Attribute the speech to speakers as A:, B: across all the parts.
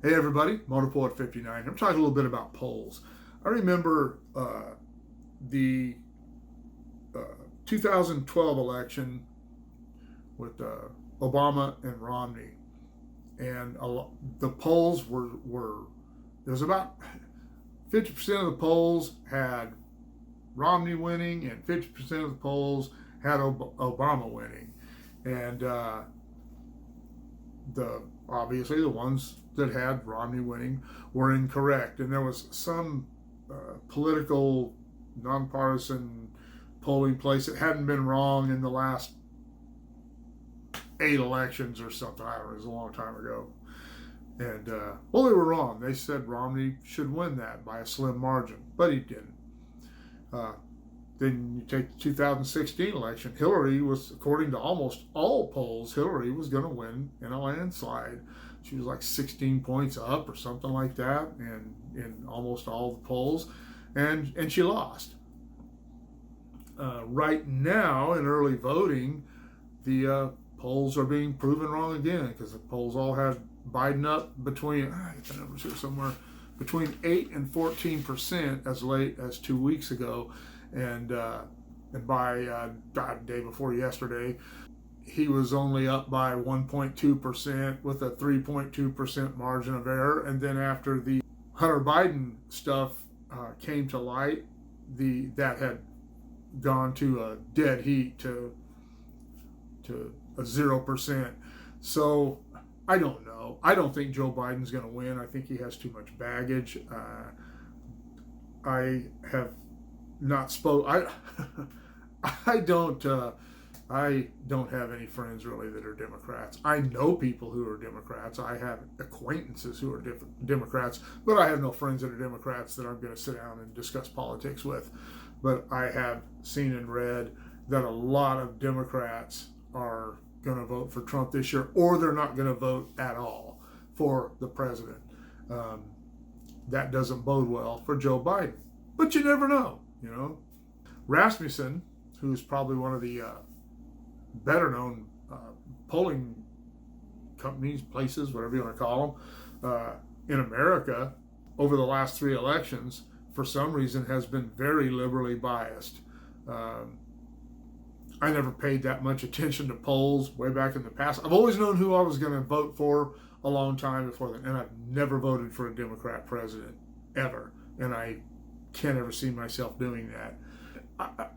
A: Hey everybody, Motorpoet 59. I'm talking a little bit about polls. I remember the 2012 election with Obama and Romney, and the polls were there was about 50% of the polls had Romney winning, and 50% of the polls had Obama winning, and obviously the ones that had Romney winning were incorrect, and there was some political nonpartisan polling place that hadn't been wrong in the last 8 elections or something. I don't know, it was a long time ago. And they were wrong. They said Romney should win that by a slim margin, but he didn't. Then you take the 2016 election. Hillary was, according to almost all polls, Hillary was going to win in a landslide. She was like 16 points up or something like that, and in almost all the polls, and she lost. Right now, in early voting, the polls are being proven wrong again, because the polls all had Biden up between, I get the numbers here somewhere, between 8 and 14% as late as 2 weeks ago. And by the day before yesterday, he was only up by 1.2% with a 3.2% margin of error. And then after the Hunter Biden stuff came to light, that had gone to a dead heat to a 0%. So I don't know. I don't think Joe Biden's going to win. I think he has too much baggage. I have not spoke. I don't have any friends really that are Democrats. I know people who are Democrats. I have acquaintances who are Democrats, but I have no friends that are Democrats that I'm going to sit down and discuss politics with. But I have seen and read that a lot of Democrats are going to vote for Trump this year, or they're not going to vote at all for the president. That doesn't bode well for Joe Biden. But you never know, you know. Rasmussen, who's probably one of the better known polling companies, places, whatever you want to call them, in America over the last 3 elections, for some reason has been very liberally biased. I never paid that much attention to polls way back in the past. I've always known who I was going to vote for a long time before that, and I've never voted for a Democrat president, ever. And I can't ever see myself doing that.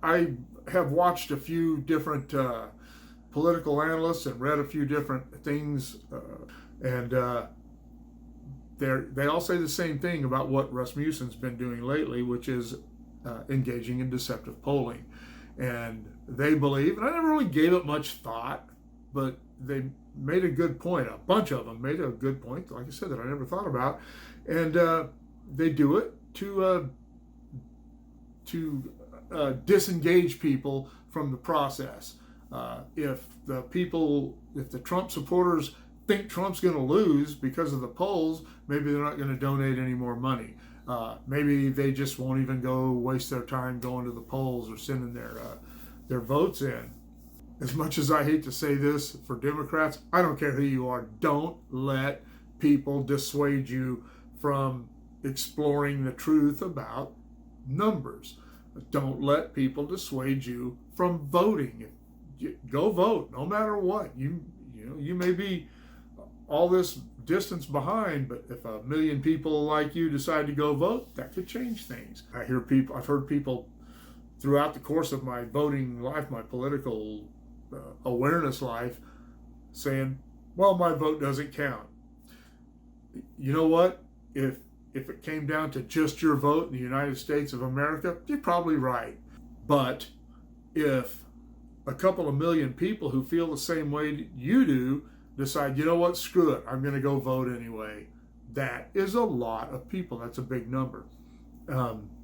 A: I have watched a few different political analysts and read a few different things, and they all say the same thing about what Rasmussen's been doing lately, which is engaging in deceptive polling. And they believe, and I never really gave it much thought, but they made a good point. A bunch of them made a good point, like I said, that I never thought about. And they do it to disengage people from the process. If the Trump supporters think Trump's going to lose because of the polls, maybe they're not going to donate any more money. Maybe they just won't even go waste their time going to the polls or sending their votes in. As much as I hate to say this for Democrats, I don't care who you are. Don't let people dissuade you from exploring the truth about numbers. Don't let people dissuade you from voting. Go vote, no matter what. You may be all this distance behind, but if 1 million people like you decide to go vote, that could change things. I've heard people throughout the course of my voting life, my political awareness life, saying, well, my vote doesn't count. You know what? If it came down to just your vote in the United States of America, you're probably right. But if a couple of million people who feel the same way you do decide, you know what, screw it, I'm going to go vote anyway, that is a lot of people. That's a big number.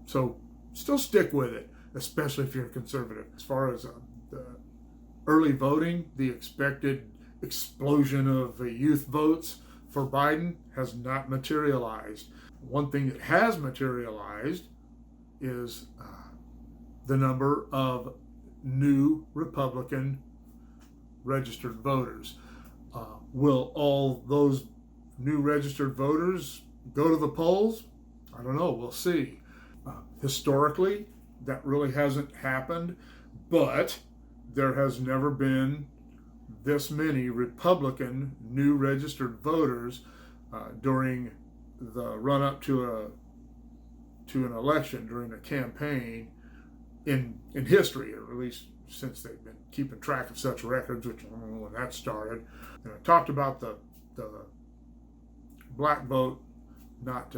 A: So still stick with it, especially if you're a conservative. As far as the early voting, the expected explosion of youth votes for Biden has not materialized. One thing that has materialized is the number of new Republican registered voters. Will all those new registered voters go to the polls? I don't know. We'll see. Historically, that really hasn't happened, but there has never been this many Republican new registered voters during the run-up to an election, during a campaign in history, or at least since they've been keeping track of such records, which I don't know when that started. And I talked about the black vote not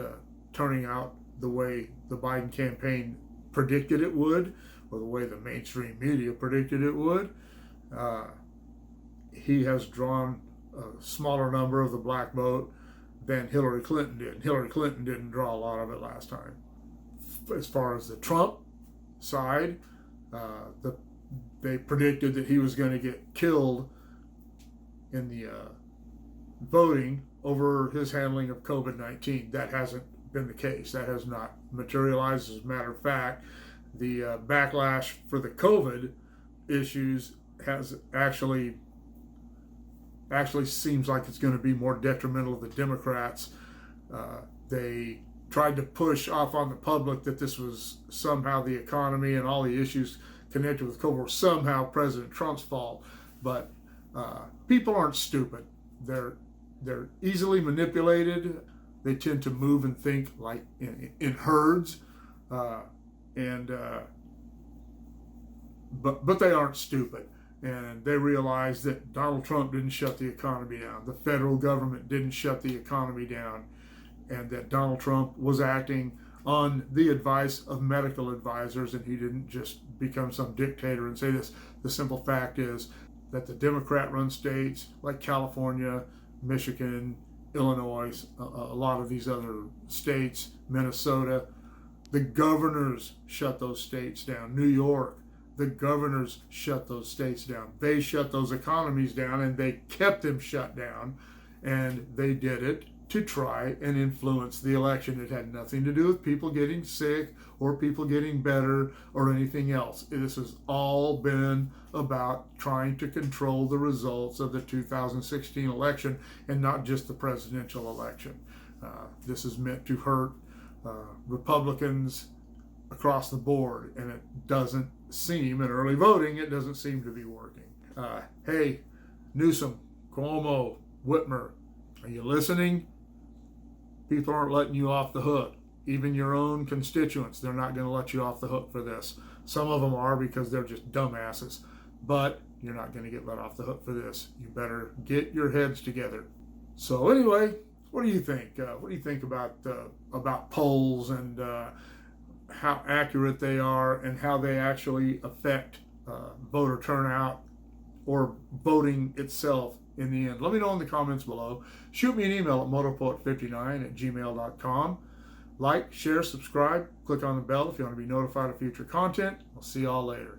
A: turning out the way the Biden campaign predicted it would, or the way the mainstream media predicted it would. He has drawn a smaller number of the black vote than Hillary Clinton did. Hillary Clinton didn't draw a lot of it last time. As far as the Trump side, they predicted that he was going to get killed in the voting over his handling of COVID-19. That hasn't been the case. That has not materialized. As a matter of fact, the backlash for the COVID issues has actually seems like it's going to be more detrimental to the Democrats. They tried to push off on the public that this was somehow the economy and all the issues connected with COVID were somehow President Trump's fault. But people aren't stupid. They're easily manipulated. They tend to move and think like in herds, but they aren't stupid. And they realize that Donald Trump didn't shut the economy down. The federal government didn't shut the economy down. And that Donald Trump was acting on the advice of medical advisors, and he didn't just become some dictator and say this. The simple fact is that the Democrat-run states like California, Michigan, Illinois, a lot of these other states, Minnesota, the governors shut those states down. New York, the governors shut those states down. They shut those economies down, and they kept them shut down, and they did it to try and influence the election. It had nothing to do with people getting sick or people getting better or anything else. This has all been about trying to control the results of the 2016 election, and not just the presidential election. This is meant to hurt Republicans across the board, and it doesn't seem, in early voting, it doesn't seem to be working. Hey, Newsom, Cuomo, Whitmer, are you listening? People aren't letting you off the hook. Even your own constituents, they're not going to let you off the hook for this. Some of them are because they're just dumbasses. But you're not going to get let off the hook for this. You better get your heads together. So anyway, what do you think? What do you think about polls and how accurate they are and how they actually affect voter turnout or voting itself in the end? Let me know in the comments below. Shoot me an email at motopoet59@gmail.com. Like, share, subscribe, click on the bell if you want to be notified of future content. I'll see y'all later.